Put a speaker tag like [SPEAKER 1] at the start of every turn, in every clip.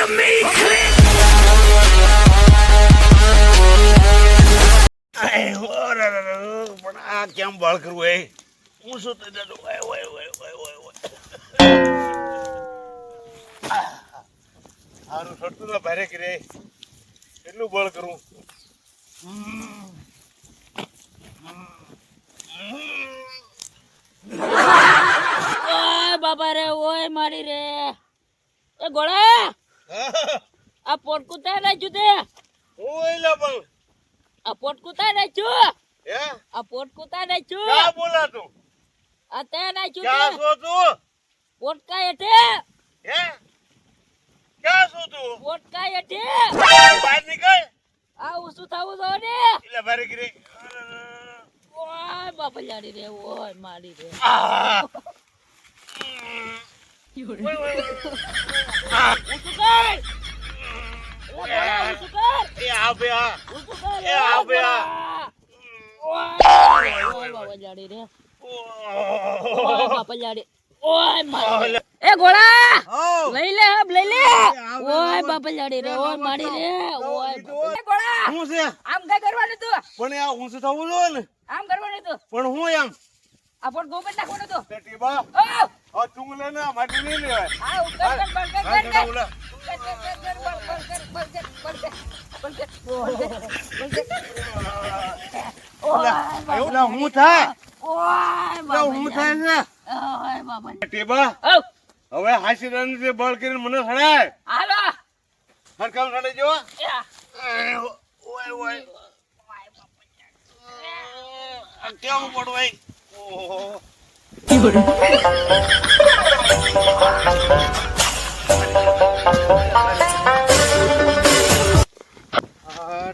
[SPEAKER 1] Yummy click. પણ આ કેમ બળ કરવું એ હું શું થઈ જતું સારું સડતું ના ભારે કરે કેટલું બળ કરું
[SPEAKER 2] ઓય બાબા રે ઓય મારી રે એ ગોળા આ પોટકું તાર નાખ્યું તે
[SPEAKER 1] ઓય લા પણ
[SPEAKER 2] આ પોટકું તાર નાખ્યું
[SPEAKER 1] હે
[SPEAKER 2] આ પોટકું તાર નાખ્યું
[SPEAKER 1] ક્યાં બોલા તું
[SPEAKER 2] આ તે નાખ્યું
[SPEAKER 1] ક્યાં
[SPEAKER 2] તે
[SPEAKER 1] છો તું
[SPEAKER 2] પોટકા હેઠે
[SPEAKER 1] હે ક્યાં છો તું
[SPEAKER 2] પોટકા હેઠે
[SPEAKER 1] બહાર નીકળ
[SPEAKER 2] આ ઉસું થવું જો ને
[SPEAKER 1] એટલે ભારે કરે
[SPEAKER 2] ઓય બાપા લાડી રે ઓય મારી રે ઉસું કર ઉસું કર
[SPEAKER 1] એ આ બે આ
[SPEAKER 2] ઉસું કર
[SPEAKER 1] એ આ બે આ
[SPEAKER 2] ઓય બાપા લાડી રે ઓય બાપા લાડી ઓય મારી એ ગોળા લઈ લે હબ લઈ લે ઓય બાપા લાડી રે ઓય મારી રે ઓય એ ગોળા
[SPEAKER 1] હું છે
[SPEAKER 2] આમ કઈ કરવાનું તું
[SPEAKER 1] પણ આ હું છે થવું જોઈએ ને
[SPEAKER 2] આમ કરવાનું તું
[SPEAKER 1] પણ હું એમ
[SPEAKER 2] આ પોટ ગોબર નાખવાનું તું
[SPEAKER 1] ટીબા
[SPEAKER 2] ઓ
[SPEAKER 1] આ તું લે ને માટી નહીં લેવાય
[SPEAKER 2] આ ઉપર કર
[SPEAKER 1] એવું હું થાય
[SPEAKER 2] ઓય
[SPEAKER 1] હું થાય છે
[SPEAKER 2] ઓય બાબા
[SPEAKER 1] ટીબા
[SPEAKER 2] ઓ
[SPEAKER 1] હવે હાસી રન જે બળ કરીને મને સડાય
[SPEAKER 2] હાલો
[SPEAKER 1] હરકામ સડે જો
[SPEAKER 2] યા
[SPEAKER 1] ઓય ઓય આ કેમ પડવાય ઓહો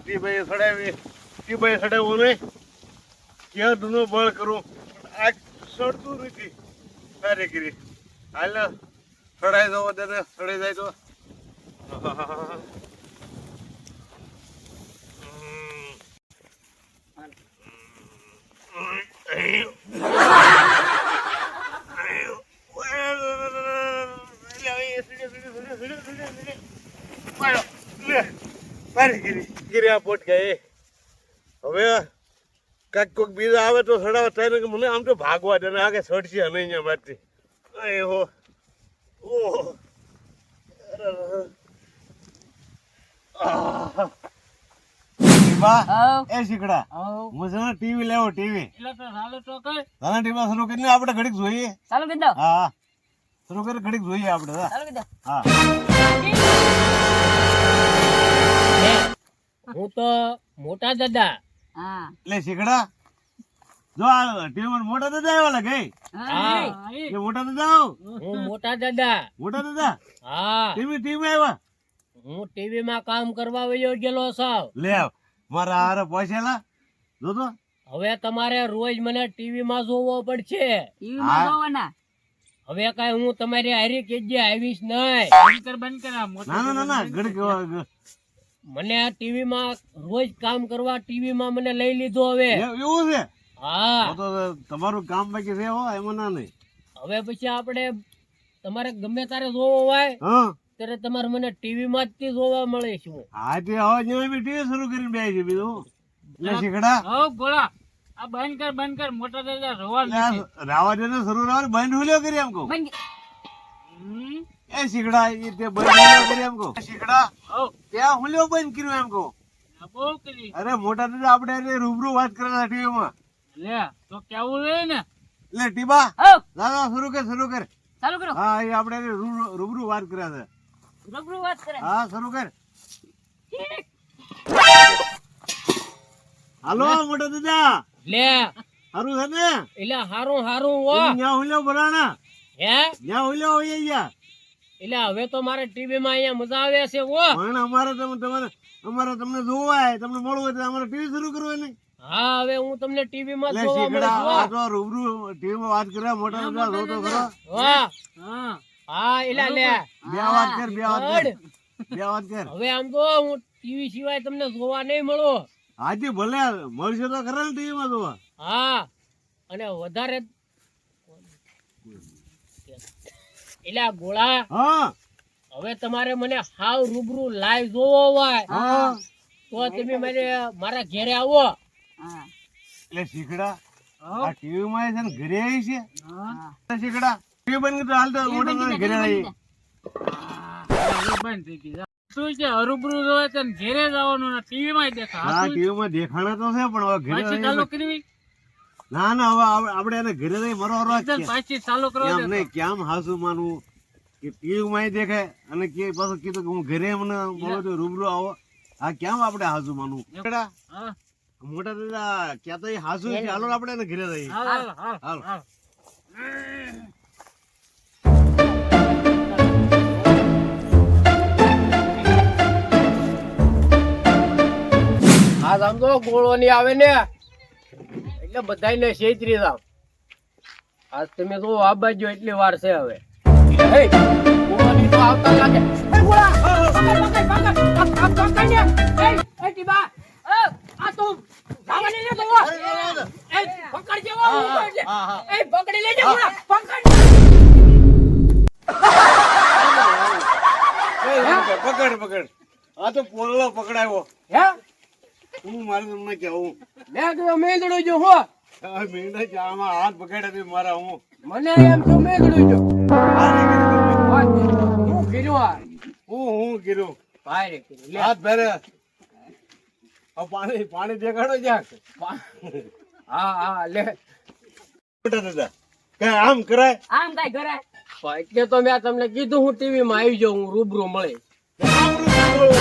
[SPEAKER 1] ટીભાઈ સડાવી ટીભાઈ સડાવું નહીં ક્યાં ધૂનો બળ કરું આ સડતું નથી સારી કરી હાલ સડાઈ દો તેને સડાઈ જાય તો હવે કાક કોક બીજા આવે તો સડાવવા થાય ને મને આમ તો ભાગવા દે ને આગે સડશે અને અહીંયા મારથી હો ઓહ એ શીકડા હું છે ને ટીવી લેવો ટીવી
[SPEAKER 2] એટલે તો હાલો તો કર
[SPEAKER 1] તને ટીવી શરૂ કરીને આપણે ઘડીક જોઈએ
[SPEAKER 2] ચાલુ કરી દો
[SPEAKER 1] હા શરૂ કરી ઘડીક જોઈએ આપણે
[SPEAKER 2] ચાલુ કરી દો
[SPEAKER 1] હા
[SPEAKER 2] હું તો મોટા દાદા હા
[SPEAKER 1] એટલે શીકડા જો આ ટીવી મોટા દાદા આવ્યા લાગે
[SPEAKER 2] હા
[SPEAKER 1] એ મોટા દાદા
[SPEAKER 2] હું મોટા દાદા હા
[SPEAKER 1] ટીવી આવ્યા
[SPEAKER 2] હું ટીવી માં કામ કરવા વયો ગયેલો સાવ
[SPEAKER 1] લે મારા હારે પહોંચેલા જો તો
[SPEAKER 2] હવે તમારે રોજ મને ટીવી માં જોવો પડશે હવે કઈ હું તમારી હારી કેજે આવીશ નહીં
[SPEAKER 1] ના ના ઘડીક
[SPEAKER 2] મને આ ટીવી માં રોજ કામ કરવા ટીવી માં મને લઈ લીધો હવે
[SPEAKER 1] એવું છે
[SPEAKER 2] હા
[SPEAKER 1] તો તમારું કામ બાકી છે હો એમાં ના નહીં
[SPEAKER 2] હવે પછી આપણે તમારે ગમે તારે જોવો હોય
[SPEAKER 1] હા
[SPEAKER 2] ત્યારે તમારે મને ટીવી માં જ જોવા મળે છે
[SPEAKER 1] હા તે હવે જેવી ટીવી શરૂ કરીને બેસી છે બીજું એટલે શીખડા
[SPEAKER 2] ગોળા આ બંધ કર મોટા દાદા રોવા
[SPEAKER 1] રાવા દે ને શરૂ રાવા બંધ હુલ્યો કરી એમ કહું એ શીખડા એ તે બંધ હુલ્યો કરી એમ કહું શીખડા ત્યાં હુલ્યો બંધ કર્યો એમ કહું અરે મોટા દાદા આપણે એને રૂબરૂ વાત કરેલા ટીવી માં
[SPEAKER 2] લે તો કેવું લે ને
[SPEAKER 1] એટલે ટીબા દાદા શરૂ કર
[SPEAKER 2] ચાલુ કરો
[SPEAKER 1] હા એ આપણે એને રૂબરૂ વાત કર્યા છે
[SPEAKER 2] રૂબરૂ વાત કરે
[SPEAKER 1] હા શરૂ કર હાલો મોટા દાદા
[SPEAKER 2] લે
[SPEAKER 1] હારું છે ને
[SPEAKER 2] એટલે હારું હો
[SPEAKER 1] ન્યા હુલ્યો બોલાણા
[SPEAKER 2] હે
[SPEAKER 1] ન્યા હુલ્યો હોય અહીંયા
[SPEAKER 2] એટલે હવે તો મારે ટીવી માં અહીંયા મજા આવે છે ઓ
[SPEAKER 1] પણ અમારે તમને જોવાય તમને મળવું હોય તો અમારે ટીવી શરૂ કરવાની
[SPEAKER 2] હા હવે હું તમને ટીવી માં
[SPEAKER 1] એટલે
[SPEAKER 2] જોવા
[SPEAKER 1] શીખડા
[SPEAKER 2] મળે
[SPEAKER 1] આ તો રૂબરૂ ટીવી માં વાત કર્યા મોટા દાદા જો તો ખરો
[SPEAKER 2] વાહ હા એલા લે
[SPEAKER 1] બે વાત કર
[SPEAKER 2] હવે આમ તો હું ટીવી સિવાય તમને જોવા નહીં મળો
[SPEAKER 1] હાજી ભલે મળશે તો ખરા ને ટીવી માં જોવા
[SPEAKER 2] હા અને વધારે એલા ગોળા
[SPEAKER 1] હા
[SPEAKER 3] હવે તમારે મને હાવ રૂબરૂ લાઈવ જોવો હોય
[SPEAKER 1] હા
[SPEAKER 3] તો તમે મને મારા ઘેરે આવો.
[SPEAKER 2] હા
[SPEAKER 1] એટલે શીખડા
[SPEAKER 3] હા.
[SPEAKER 1] આ ટીવી માં છે ને ઘરે આવી છે
[SPEAKER 3] હા.
[SPEAKER 1] શીખડા ટીવી બંધ કરી હાલ તો મોટો તો ઘરે આવી
[SPEAKER 3] એ બંધ થઈ ગઈ. શું છે હરૂબરૂ જોવે છે ને ઘેરે જવાનું ને ટીવી માં દેખા.
[SPEAKER 1] હા ટીવી માં દેખાણા તો છે પણ હવે ઘરે
[SPEAKER 3] પાછી ચાલુ
[SPEAKER 1] આવી
[SPEAKER 3] કરવી
[SPEAKER 1] ના ના હવે આપણે એને ઘરે રહી મરો
[SPEAKER 3] પાછી ચાલુ કરવા
[SPEAKER 1] એમ
[SPEAKER 3] દે.
[SPEAKER 1] નહીં કેમ હાસુ માનવું કે ટીવી માં દેખાય અને કે પાછું કીધું કે હું ઘરે મને મળો તો રૂબરૂ આવો આ કેમ આપણે હાસુ માનવું શીખડા
[SPEAKER 3] હા.
[SPEAKER 1] મોટા દાદા ક્યાં તો એ હાસુ છે હાલો આપણે એને ઘરે રહી
[SPEAKER 3] હાલ, હાલ, હાલ,
[SPEAKER 1] હાલ.
[SPEAKER 3] હાલ. આ આમ તો ગોળો ની આવે ને એટલે બધાને છેતરી જાવ. આજ તમે તો આ બાજુ એટલી વાર છે હવે. એ, ગોળોની તો આવતા લાગે. એ ગોળા, પકડ ને. એ ટીબા, આ તું જવાની ને બોલવા. એ પકડ જેવો ઊભો એટલે. એ પકડી લેજે ગોળા, પકડ.
[SPEAKER 1] પકડ પકડ આ તો પોલો પકડાયો
[SPEAKER 3] હે?
[SPEAKER 1] હું મારે તમને કેવું
[SPEAKER 3] મેં કીધું મેંદડું જો હો.
[SPEAKER 1] આ મીંડા ચામાં હાથ પકડ્યા મારા હું
[SPEAKER 3] મને એમ તો મેંદડું જો. હું કીધું આ.
[SPEAKER 1] હું કીધું
[SPEAKER 3] ભાઈ રે કીધું. લે.
[SPEAKER 1] હાથ ભરે પાણી પાણી દેખાડો જ્યાં
[SPEAKER 3] હા હા લે.
[SPEAKER 1] મોટા દાદા કઈ આમ કરાય
[SPEAKER 2] આમ કઈ ઘરે
[SPEAKER 3] એટલે તો મેં તમને કીધું હું ટીવી માં આવી જાઉં હું રૂબરૂ મળે.
[SPEAKER 1] આમ રૂબરૂ.